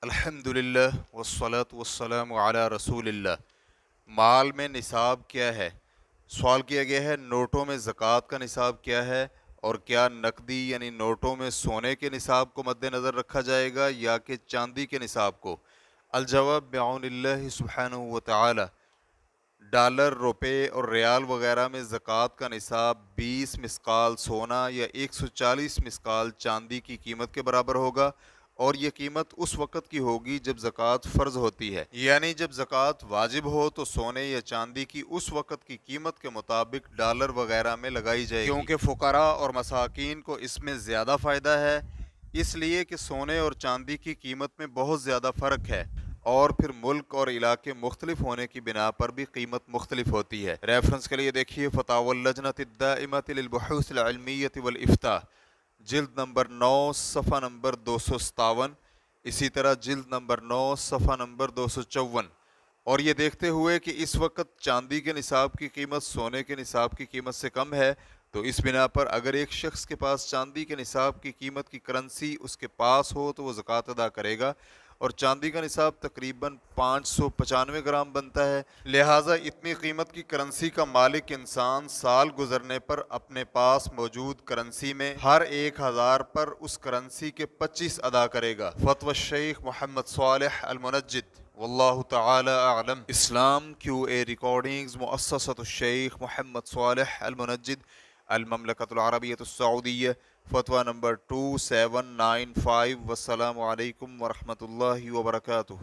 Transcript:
الحمدللہ والصلاة والسلام علی رسول اللہ۔ مال میں نصاب کیا ہے؟ سوال کیا گیا ہے نوٹوں میں زکوٰۃ کا نصاب کیا ہے، اور کیا نقدی یعنی نوٹوں میں سونے کے نصاب کو مد نظر رکھا جائے گا یا کہ چاندی کے نصاب کو؟ الجواب بعون اللہ سبحانہ و تعالی۔ ڈالر، روپے اور ریال وغیرہ میں زکوٰۃ کا نصاب 20 مثقال سونا یا 140 مثقال چاندی کی قیمت کے برابر ہوگا، اور یہ قیمت اس وقت کی ہوگی جب زکوٰۃ فرض ہوتی ہے، یعنی جب زکوٰۃ واجب ہو تو سونے یا چاندی کی اس وقت کی قیمت کے مطابق ڈالر وغیرہ میں لگائی جائے گی، کیونکہ فقراء اور مساکین کو اس میں زیادہ فائدہ ہے، اس لیے کہ سونے اور چاندی کی قیمت میں بہت زیادہ فرق ہے، اور پھر ملک اور علاقے مختلف ہونے کی بنا پر بھی قیمت مختلف ہوتی ہے۔ ریفرنس کے لیے دیکھیے فتاوی اللجنۃ الدائمۃ للبحوث العلمیۃ والافتاء، جلد نمبر 9 صفحہ نمبر 257، اسی طرح جلد نمبر 9 صفحہ نمبر 254۔ اور یہ دیکھتے ہوئے کہ اس وقت چاندی کے نصاب کی قیمت سونے کے نصاب کی قیمت سے کم ہے، تو اس بنا پر اگر ایک شخص کے پاس چاندی کے نصاب کی قیمت کی کرنسی اس کے پاس ہو تو وہ زکوٰۃ ادا کرے گا، اور چاندی کا نصاب تقریباً 595 گرام بنتا ہے، لہٰذا اتنی قیمت کی کرنسی کا مالک انسان سال گزرنے پر اپنے پاس موجود کرنسی میں ہر 1000 پر اس کرنسی کے 25 ادا کرے گا۔ فتوی الشیخ محمد صالح المنجد، واللہ تعالی اعلم۔ اسلام کیو اے ریکارڈنگز، مؤسسۃ الشیخ محمد صالح المنجد، المملکۃ العربیۃ السعودیہ، فتویٰ نمبر 2795۔ والسلام علیکم ورحمۃ اللہ وبرکاتہ۔